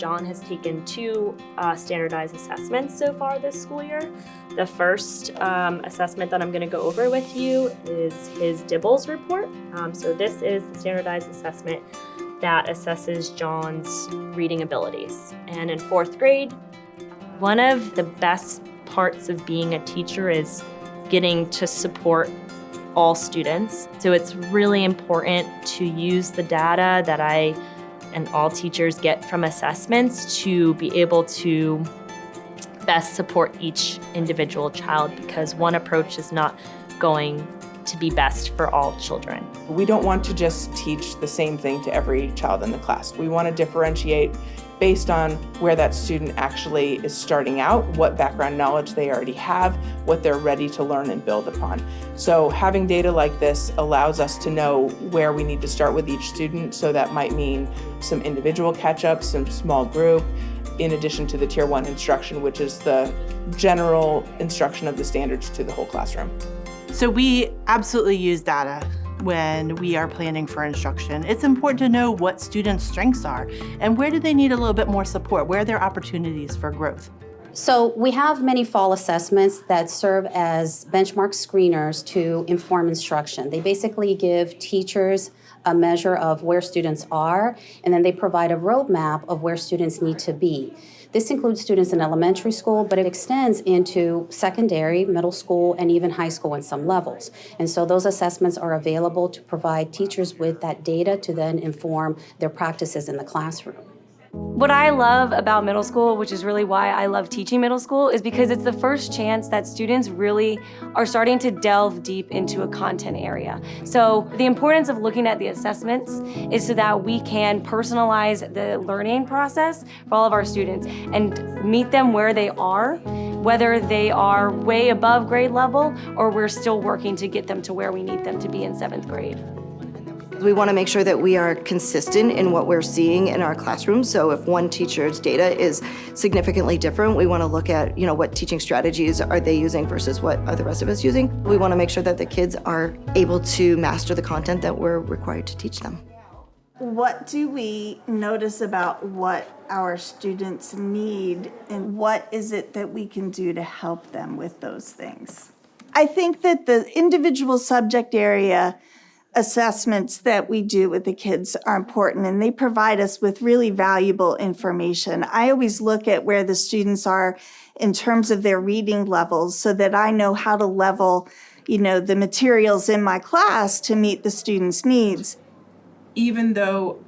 John has taken two standardized assessments so far this school year. The first assessment that I'm going to go over with you is his DIBELS report. So this is the standardized assessment that assesses John's reading abilities. And in fourth grade, one of the best parts of being a teacher is getting to support all students. So it's really important to use the data that I and all teachers get from assessments to be able to best support each individual child, because one approach is not going to be best for all children. We don't want to just teach the same thing to every child in the class. We want to differentiate based on where that student actually is starting out, what background knowledge they already have, what they're ready to learn and build upon. So having data like this allows us to know where we need to start with each student. So that might mean some individual catch-up, some small group, in addition to the Tier 1 instruction, which is the general instruction of the standards to the whole classroom. So we absolutely use data when we are planning for instruction. It's important to know what students' strengths are and where do they need a little bit more support, where are there opportunities for growth. So we have many fall assessments that serve as benchmark screeners to inform instruction. They basically give teachers a measure of where students are, and then they provide a roadmap of where students need to be. This includes students in elementary school, but it extends into secondary, middle school, and even high school in some levels. And so those assessments are available to provide teachers with that data to then inform their practices in the classroom. What I love about middle school, which is really why I love teaching middle school, is because it's the first chance that students really are starting to delve deep into a content area. So the importance of looking at the assessments is so that we can personalize the learning process for all of our students and meet them where they are, whether they are way above grade level or we're still working to get them to where we need them to be in 7th grade. We want to make sure that we are consistent in what we're seeing in our classrooms. So if one teacher's data is significantly different, we want to look at, what teaching strategies are they using versus what are the rest of us using. We want to make sure that the kids are able to master the content that we're required to teach them. What do we notice about what our students need, and what is it that we can do to help them with those things? I think that the individual subject area assessments that we do with the kids are important, and they provide us with really valuable information. I always look at where the students are in terms of their reading levels so that I know how to level, the materials in my class to meet the students' needs. Even though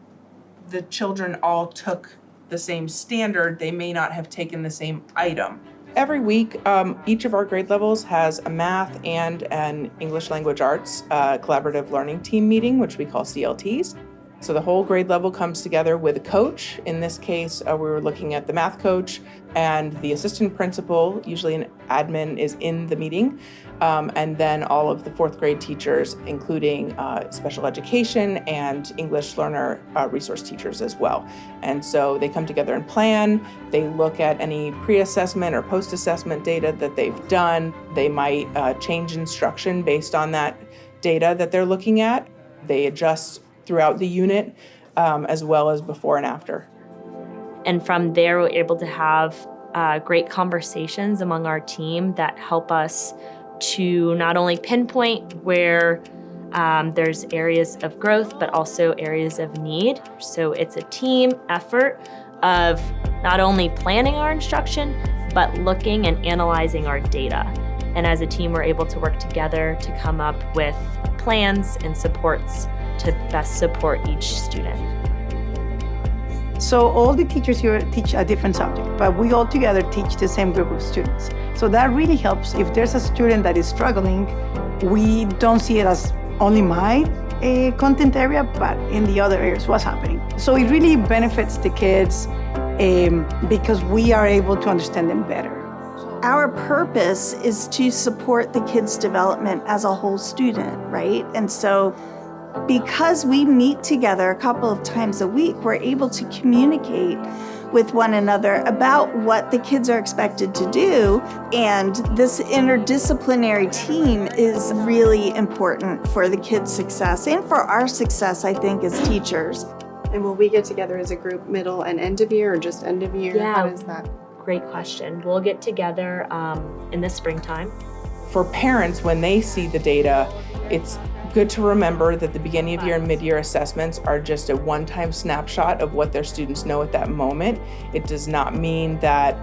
the children all took the same standard, they may not have taken the same item. Every week, each of our grade levels has a math and an English language arts collaborative learning team meeting, which we call CLTs. So the whole grade level comes together with a coach. In this case, we were looking at the math coach and the assistant principal. Usually an admin is in the meeting. And then all of the 4th grade teachers, including special education and English learner resource teachers as well. And so they come together and plan. They look at any pre-assessment or post-assessment data that they've done. They might change instruction based on that data that they're looking at. They adjust throughout the unit, as well as before and after. And from there, we're able to have great conversations among our team that help us to not only pinpoint where there's areas of growth, but also areas of need. So it's a team effort of not only planning our instruction, but looking and analyzing our data. And as a team, we're able to work together to come up with plans and supports to best support each student. So all the teachers here teach a different subject, but we all together teach the same group of students. So that really helps. If there's a student that is struggling, we don't see it as only my content area, but in the other areas, what's happening. So it really benefits the kids because we are able to understand them better. Our purpose is to support the kids' development as a whole student, right? And so because we meet together a couple of times a week, we're able to communicate with one another about what the kids are expected to do. And this interdisciplinary team is really important for the kids' success and for our success, I think, as teachers. And will we get together as a group middle and end of year or just end of year? Yeah. How does that? Great question. We'll get together in the springtime. For parents, when they see the data, it's good to remember that the beginning of year and mid-year assessments are just a one-time snapshot of what their students know at that moment. It does not mean that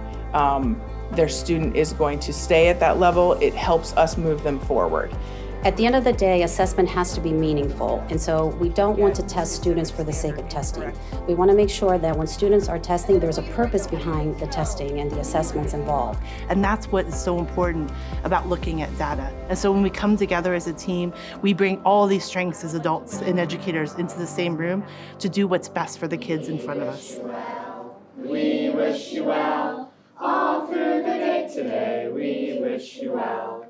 their student is going to stay at that level. It helps us move them forward. At the end of the day, assessment has to be meaningful, and so we don't want to test students for the sake of testing. We want to make sure that when students are testing, there's a purpose behind the testing and the assessments involved. And that's what is so important about looking at data. And so when we come together as a team, we bring all these strengths as adults and educators into the same room to do what's best for the kids in front of us. We wish you well all through the day today. We wish you well.